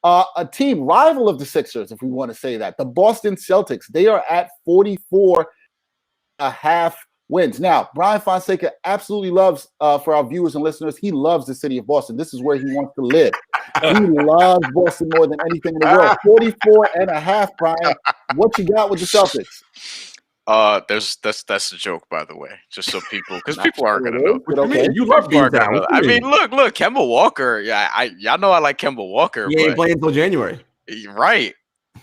A team rival of the Sixers, if we want to say that, the Boston Celtics, they are at 44.5 wins. Now, Brian Fonseca absolutely loves, for our viewers and listeners, he loves the city of Boston. This is where he wants to live. He loves Boston more than anything in the world. 44.5, Brian. What you got with the Celtics? That's a joke, by the way, just so because people aren't gonna know. Okay. You love being down. I mean, look, Kemba Walker. Yeah, y'all know I like Kemba Walker. He ain't playing until January. Right.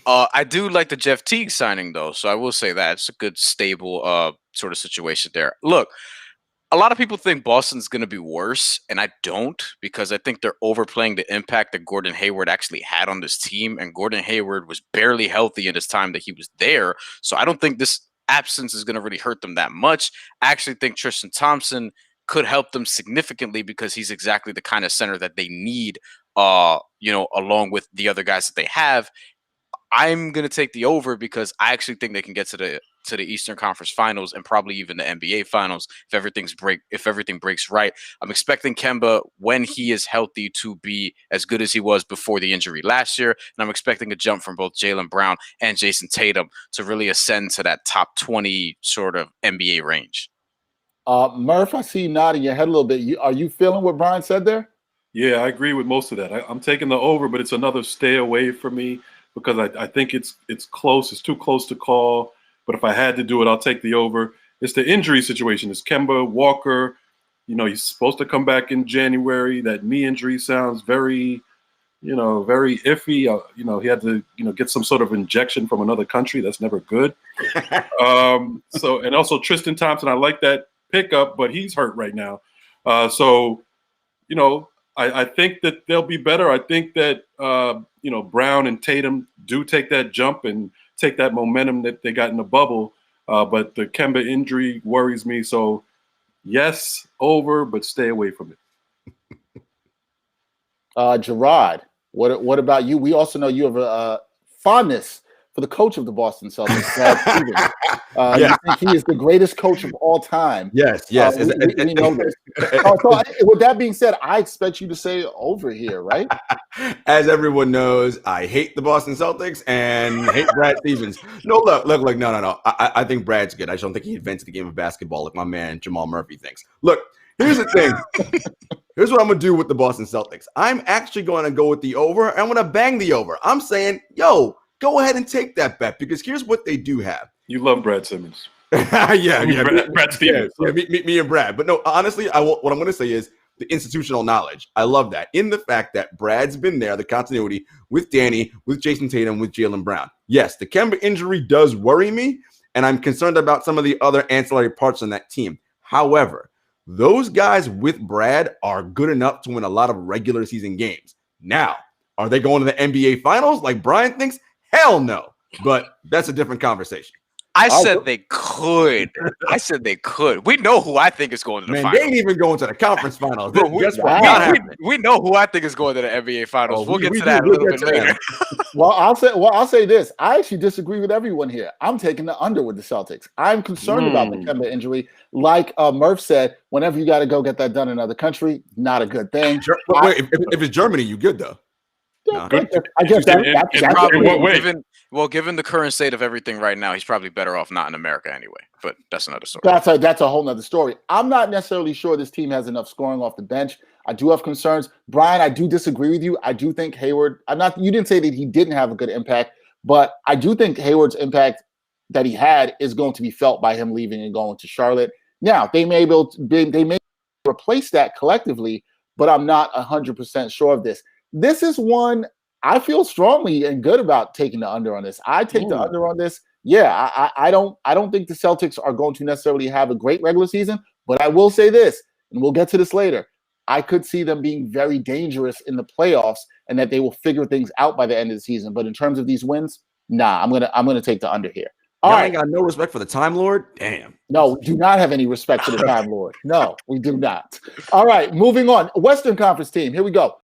I do like the Jeff Teague signing though, so I will say that it's a good, stable sort of situation there. Look, a lot of people think Boston's going to be worse, and I don't, because I think they're overplaying the impact that Gordon Hayward actually had on this team, and Gordon Hayward was barely healthy in his time that he was there, so I don't think this absence is going to really hurt them that much. I actually think Tristan Thompson could help them significantly because he's exactly the kind of center that they need, along with the other guys that they have. I'm going to take the over because I actually think they can get to the Eastern Conference Finals and probably even the NBA Finals if everything breaks right. I'm expecting Kemba, when he is healthy, to be as good as he was before the injury last year, and I'm expecting a jump from both Jaylen Brown and Jason Tatum to really ascend to that top 20 sort of NBA range. Murph, I see you nodding your head a little bit. Are you feeling what Brian said there? Yeah, I agree with most of that. I'm taking the over, but it's another stay away for me because I think it's close. It's too close to call. But if I had to do it, I'll take the over. It's the injury situation. It's Kemba Walker. He's supposed to come back in January. That knee injury sounds very, very iffy. He had to, get some sort of injection from another country. That's never good. And also Tristan Thompson, I like that pickup, but he's hurt right now. I think that they'll be better. I think that, Brown and Tatum do take that jump and take that momentum that they got in the bubble. But the Kemba injury worries me. So, yes, over, but stay away from it. Gerard, what about you? We also know you have a fondness for the coach of the Boston Celtics, Brad Stevens. You think he is the greatest coach of all time. Yes. We know this. So with that being said, I expect you to say over here, right? As everyone knows, I hate the Boston Celtics and hate Brad Stevens. No. I think Brad's good. I just don't think he invented the game of basketball like my man Jamal Murphy thinks. Look, here's the thing. Here's what I'm going to do with the Boston Celtics. I'm actually going to go with the over. I'm going to bang the over. I'm saying, go ahead and take that bet because here's what they do have. You love Brad Simmons. Brad Stevens. Yeah, me and Brad. But no, honestly, what I'm going to say is the institutional knowledge. I love that. In the fact that Brad's been there, the continuity with Danny, with Jason Tatum, with Jaylen Brown. Yes, the Kemba injury does worry me, and I'm concerned about some of the other ancillary parts on that team. However, those guys with Brad are good enough to win a lot of regular season games. Now, are they going to the NBA Finals like Brian thinks? Hell no. But that's a different conversation. I said they could. We know who I think is going to the finals. They ain't even going to the conference finals. We know who I think is going to the NBA finals. We'll get to that a little bit later. I'll say this. I actually disagree with everyone here. I'm taking the under with the Celtics. I'm concerned about the Kemba injury. Like Murph said, whenever you got to go get that done in another country, not a good thing. Wait, if it's Germany, you good though. No. I guess given the current state of everything right now, he's probably better off not in America anyway. But that's another story. That's a whole nother story. I'm not necessarily sure this team has enough scoring off the bench. I do have concerns. Brian, I do disagree with you. I do think Hayward, you didn't say that he didn't have a good impact, but I do think Hayward's impact that he had is going to be felt by him leaving and going to Charlotte. Now, they may replace that collectively, but I'm not 100% sure of this. This is one I feel strongly and good about taking the under on this. I take the under on this. Yeah, I don't think the Celtics are going to necessarily have a great regular season, but I will say this, and we'll get to this later. I could see them being very dangerous in the playoffs and that they will figure things out by the end of the season. But in terms of these wins, I'm gonna take the under here. I ain't got no respect for the Time Lord. Damn. No, we do not have any respect for the Time Lord. No, we do not. All right, moving on. Western Conference team. Here we go.